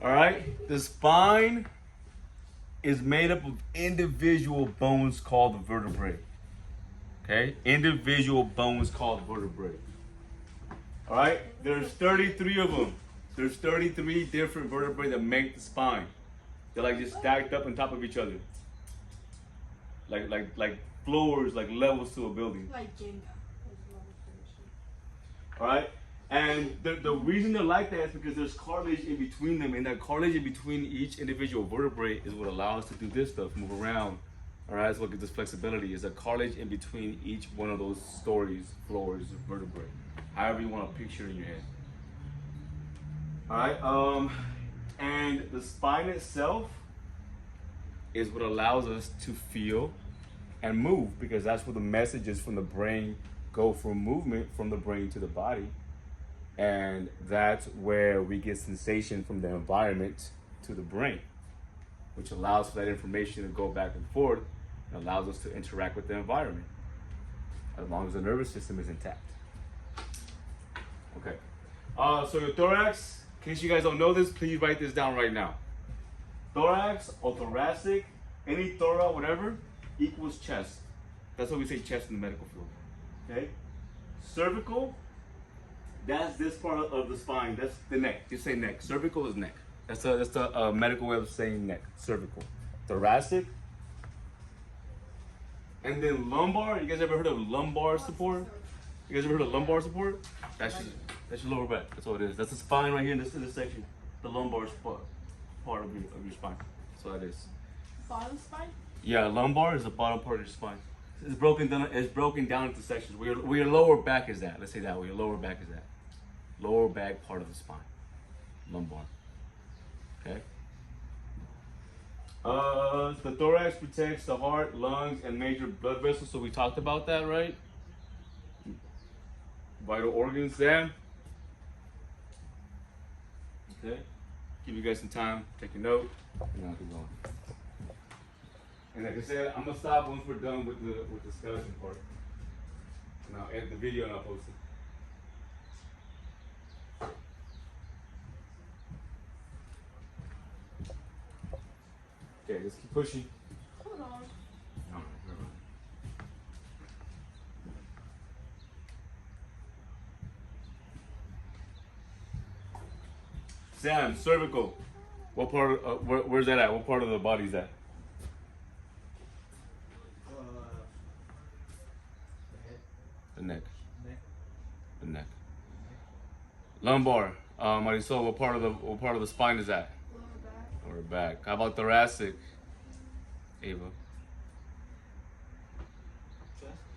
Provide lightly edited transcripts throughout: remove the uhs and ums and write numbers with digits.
All right, the spine is made up of individual bones called the vertebrae. Okay, individual bones called vertebrae. All right, there's 33 of them. There's 33 different vertebrae that make the spine. They're like just stacked up on top of each other. Like floors, like levels to a building. Like Jenga. All right, and the reason they're like that is because there's cartilage in between them, and that cartilage in between each individual vertebrae is what allows us to do this stuff, move around. All right, that's what gives us flexibility. Is a cartilage in between each one of those stories, floors, vertebrae, however you want to picture it in your head. All right, and the spine itself is what allows us to feel and move, because that's where the messages from the brain go for movement from the brain to the body. And that's where we get sensation from the environment to the brain, which allows for that information to go back and forth and allows us to interact with the environment as long as the nervous system is intact. Okay, so your thorax, in case you guys don't know this, please write this down right now. Thorax or thoracic, any thora, whatever, equals chest. That's what we say chest in the medical field. Okay? Cervical, that's this part of the spine. That's the neck. Just say neck. Cervical is neck. That's the medical way of saying neck. Cervical. Thoracic. And then lumbar. You guys ever heard of lumbar support? You guys ever heard of lumbar support? That's your lower back. That's all it is. That's the spine right here in this section. The lumbar part of your spine. That's all it is. Bottom spine? Yeah, lumbar is the bottom part of your spine. It's broken down into sections. Where your lower back is at. Let's say that. Where your lower back is at. Lower back part of the spine. Lumbar. Okay? The thorax protects the heart, lungs, and major blood vessels. So we talked about that, right? Vital organs there. Okay? Give you guys some time. Take a note. And I'll keep going. And like I said, I'm gonna stop once we're done with the skeleton part. And I'll edit the video and I'll post it. Okay, let's keep pushing. Hold on. No, Sam, cervical. What part? Where's that at? What part of the body is that? The neck. The neck. Lumbar. Marisol, what part of the spine is that? Lower back. How about thoracic? Ava.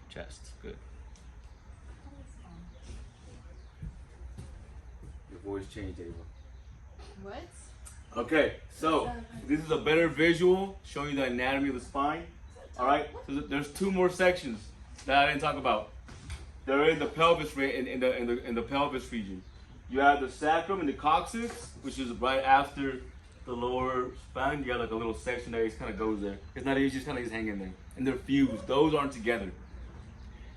Chest. Good. Your voice changed, Ava. What? Okay, so this is a better visual showing you the anatomy of the spine. All right, so there's two more sections that I didn't talk about. They're in the pelvis, in the pelvis region. You have the sacrum and the coccyx, which is right after the lower spine. You got like a little section there. It kind of goes there. It's not easy, just kind of just hanging there, and they're fused. Those aren't together.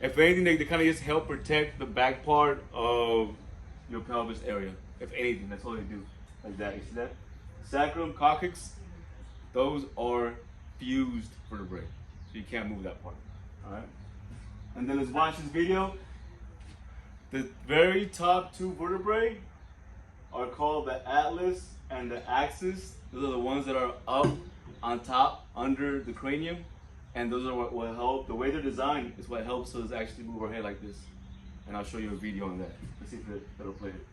If anything, they kind of just help protect the back part of your pelvis area. If anything, that's all they do. Like that. You see that? Sacrum, coccyx, those are fused vertebrae. So you can't move that part. Alright? And then let's watch this video. The very top two vertebrae are called the atlas and the axis. Those are the ones that are up on top under the cranium. And those are what will help. The way they're designed is what helps us actually move our head like this. And I'll show you a video on that. Let's see if it'll play it.